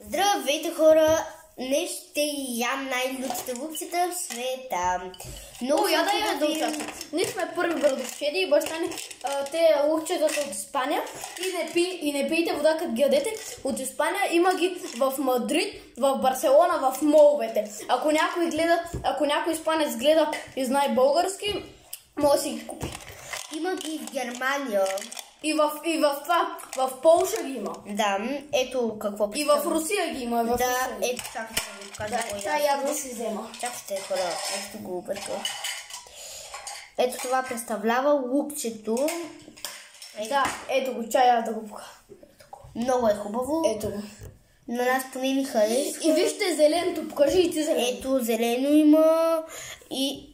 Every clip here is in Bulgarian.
Здравейте, хора! Днес ще ям най-лютите лупчета в света. Много я да участвам. Ние сме първи брадовчеди и баща ни те лупчета са от Испания и не пийте вода, като ги ядете. От Испания има ги в Мадрид, в Барселона, в моловете. Ако някой испанец гледа и знае български, може да си ги купи. Има ги в Германия. И в Полша ги има. Да, ето какво и в Русия ги има. Да, ето чакайте да ви покажа. Чай аз да си взема. Чакайте, хора, ето го обърка. Ето това представлява лукчето. Да, ето го, чай аз да го покажа. Много е хубаво. Ето го. На нас поне ни харесва. И вижте зеленото, покажи и ти зелено. Ето зелено има и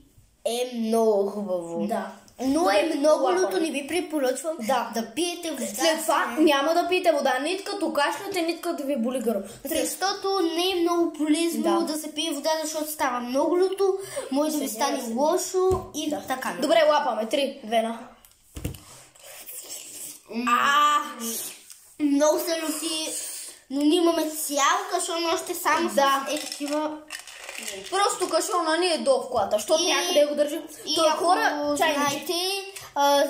е много хубаво. Да. Но е много люто, не ви препоръчвам да пиете вода. След това няма да пиете вода, нито като кашляте, нито като ви боли гърло. Защото не е много полезно да се пие вода, защото става много люто, може да ви стане лошо и така. Добре, лапаме. 3, 2, 1. Много са люти, но ние имаме цял кашон още само с такива. Просто кашона ни е долу в колата, защото някъде го държим. И ако знаете,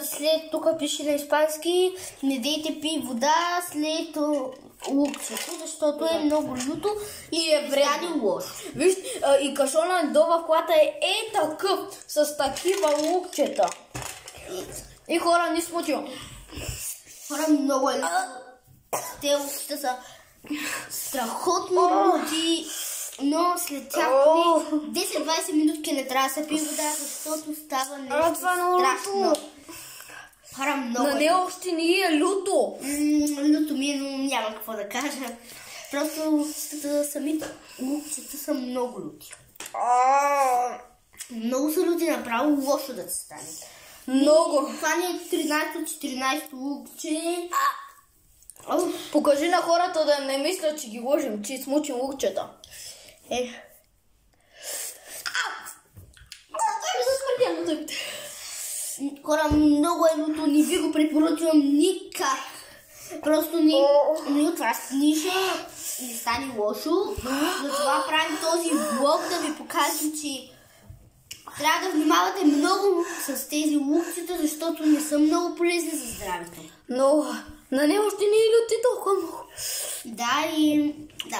след тук пише на испански, не дейте пи вода след лукчето, защото е много люто и е вредно лошо. Виж, и кашона долу в колата е такъв, с такива лукчета. И хора, ни смутим. Хора, много е люто. Те лукчета са страхотно люти. Но след тях 10-20 минутки не трябва да се пие вода, защото става нещо страшно. Хора, много на нея още не е люто. Люто ми е, но няма какво да кажа. Просто самите лукчета са много люти. Много са люти, направо лошо да се стане. Много. Това не е 13-14 лукче. Покажи на хората да не мислят, че ги лъжим, че смучим лукчета. Хора, много е люто, не ви го препоръчвам никак. Просто ни от вас ниша не стане лошо. Затова правим този влог да ви покажем, че трябва да внимавате много с тези лукчета, защото не са много полезни за здравето. Но на нея още не е люти толкова много. Да, и да.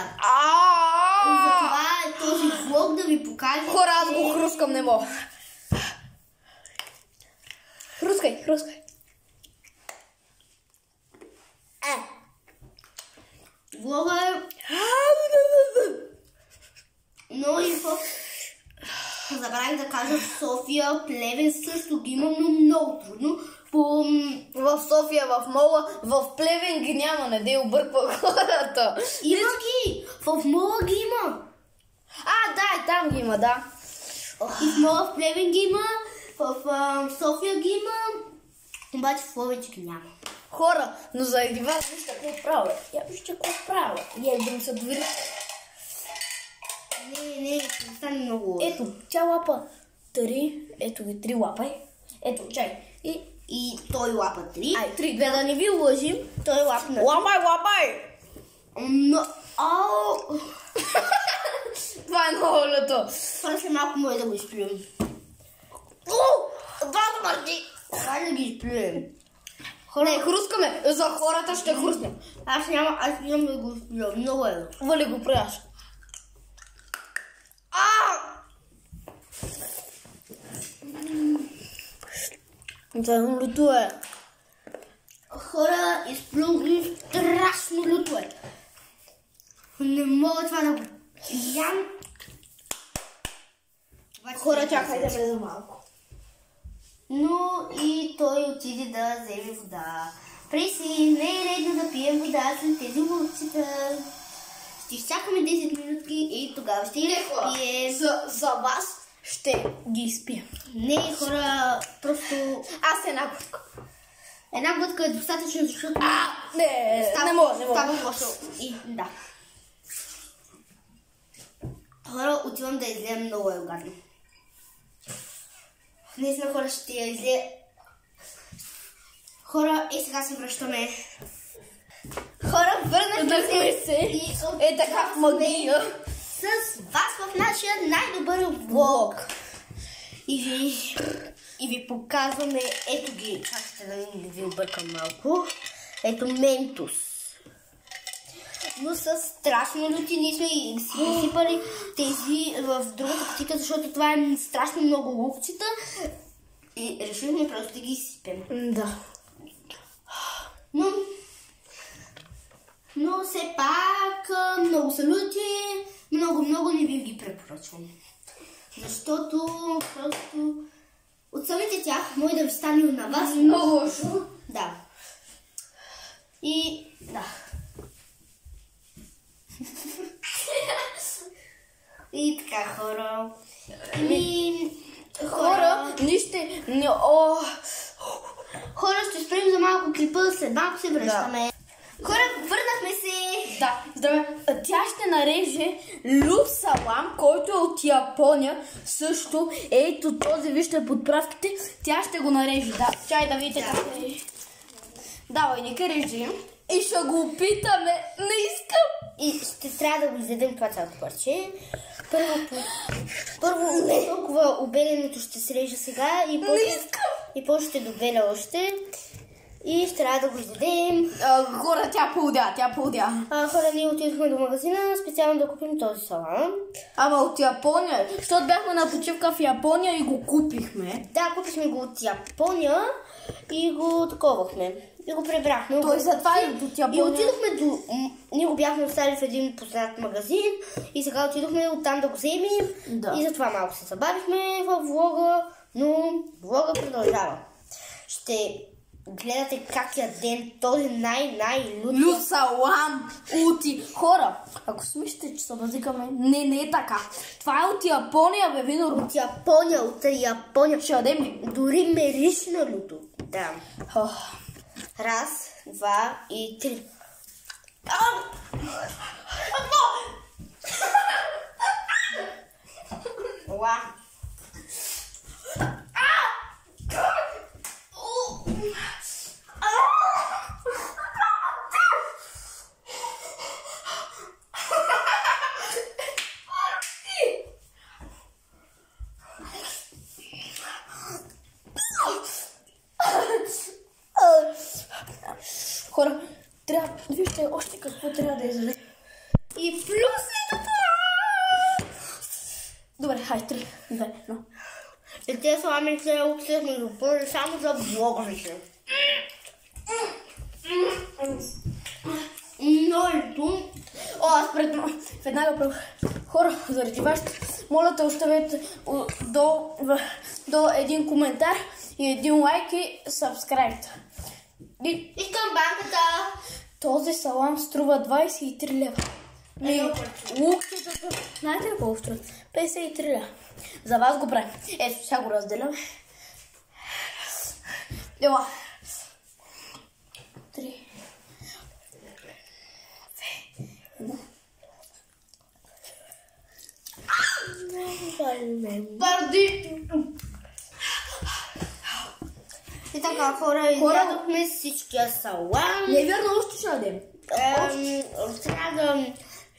Затова е този влог да ви покажем. Хора, аз го хрускам, не мога. Хрускай. Влога е много инфо. Забравих да кажа, в София, Плевен също ги има, но много трудно. В София, в Мола, в Плевен ги няма, не дей обърква хората. Има ги! В Мола ги има. Да, и там ги има, да. И в Мола, в Плевен ги има, в София ги има, обаче в Ловеч ги няма. Хора, но заради вас вижте какво правя. Вижте какво правя. Да ми се довери. Не стане много. Ето, тя лапа 3, ето ги 3 лапай. Ето, чай. И той лапа 3. Ай, 3, 2, да не ви лъжим. Той лапа на 3. Лапай! Това е много люто. Това след малко може да го изплюем. Да, смърти! Това да ги изплюем. Не, хрускаме. За хората ще хрускнем. Аз имам да го изплюем. Много е. Вали го прияш. Това люто е. Хора, изплюнали страшно люто е. Не мога това да го ям. Хора, чакайте за малко. Но и той отиде да вземе вода. Преси, не е редно да пием вода след тези лукчета. Ще изчакаме 10 минутки и тогава ще ги пием. За вас ще ги изпием. Не, хора, просто... Аз една глътка. Една глътка е достатъчно, защото... Не мога. Става лошо. И да. Хора, отивам да излеем, много е гадно. Наистина, хора, ще я излея. Хора, сега се връщаме. Хора, върнахме се и е така в магия с вас в нашия най-добър влог. И ви показваме, ето ги, чакайте да не ви объркам малко. Ето Ментос. Но са страшно люти, ние сме си изсипали тези в другата кутика, защото това е страшно много лукчета. И решихме просто да ги изсипем. Да. Но все пак много са люти, много не ви ги препоръчвам. Защото просто от самите тях може да ви стане на вас много лошо. Да. И да. И така, хора. Хора, Хора, ще спрем за малко клипа, след малко се връщаме. Хора, върнахме се! Да, здраве. Тя ще нареже Лют Салам, който е от Япония. Също, ето този, вижте подправките. Тя ще го нареже, да. Чай да видите как е. Давай, нека режим. И ще го опитаме. Не искам. И ще трябва да го изведем това цялото парче. Първо толкова обеленото ще се реже сега и после ще добеля още. И ще трябва да го издадем. Хора, тя полудя. Хора, ние отидохме до магазина специално да купим този салам. Ама от Япония, защото бяхме на почивка в Япония и го купихме. Да, купихме го от Япония и го таковахме. И го прибрахме. Той затова е от Япония. И отидохме до... Ние го бяхме оставили в един познат магазин и сега отидохме оттам да го вземем. Да. И затова малко се забавихме във влога, но влога продължава. Ще гледате как ядем този Лют Салам ути. Хора, ако смислите, че се базикаме, не е така. Това е от Япония, бе, вино. От Япония. Ще ядем ли? Дори мериш на люто. Да. Раз, два и три. Уа. Хора, вижте още какво трябва да излезе. И плюс е това! Добре, хай, 3, 2, 1. Те салами се обсъдни го пълни само за влога ми. Нолито. Аз веднага прав. Хора, заради вас, моля те оставете до един коментар и един лайк и сабскрайб. Искам банката. Този салам струва 23 лева. Лукчетата, знаете ли колко струва? 53 лева. За вас го правим. Ето, сега го разделяме. Ела. 3. Парди. И така, хора, изядохме всичкия салам. Не е вярно, още ще ядем. Трябва да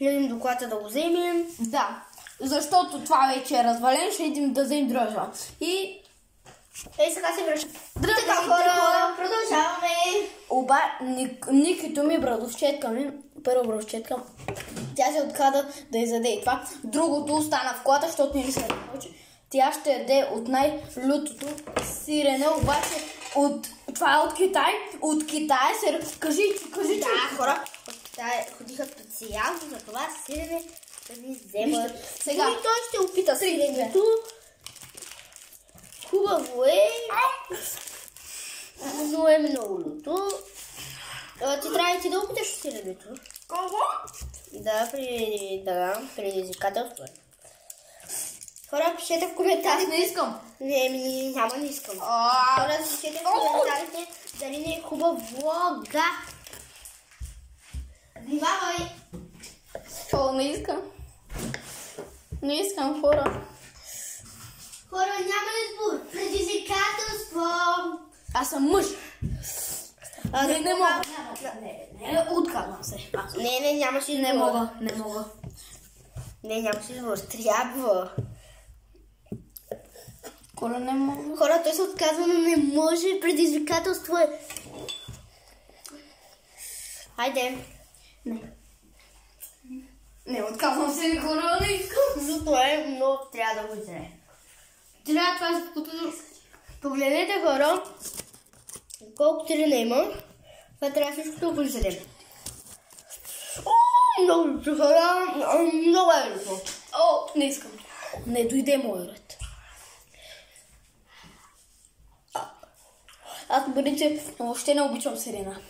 гледам доклада да го вземем. Да, защото това вече е развален, ще идем да вземем дрожа. И сега се връщам. Така, хора, продължаваме. Никито ми брадовчетка ми, първа брадовчетка, тя се откада да изяде и това. Другото остана в колата, защото не се научи. Тя ще яде от най-лютото сирене, обаче това е от Китай. От Китай се... Кажи. Да, хора, от Китай ходиха специално за това сирене да ни вземат. Сега. И той ще опита сиренето. Хубаво е. Но е много люто. Ти трябва да опиташ сиренето. Какво? Да, предизвикателство. Хора, пишете в коментарите. Не искам. Не искам. Хора, пишете в коментарите дали не е хубав влога. Внимавай! Не искам, хора. Хора, няма избор. Предизвикателство. Аз съм мъж. Не мога. Не, отказвам се. Не, нямаш избор. Не мога. Не, нямаш избор. Трябва. Коля, не мога. Хора, той се отказва, но не може. Предизвикателство е. Хайде. Не, отказвам се, хора, не искам. Зато е, но трябва да го изре. Трябва това да се потъжа. Погледнете, хора, колко трина има. Това трябва всичко да го изредем. Много хора, много е лесно. О, не искам. Не дойде моя ред. Аз бъдете, въобще не обичам сирена.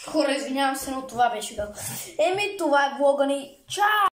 Хора, извинявам се, но това беше гал. Това е влога ни. Чао!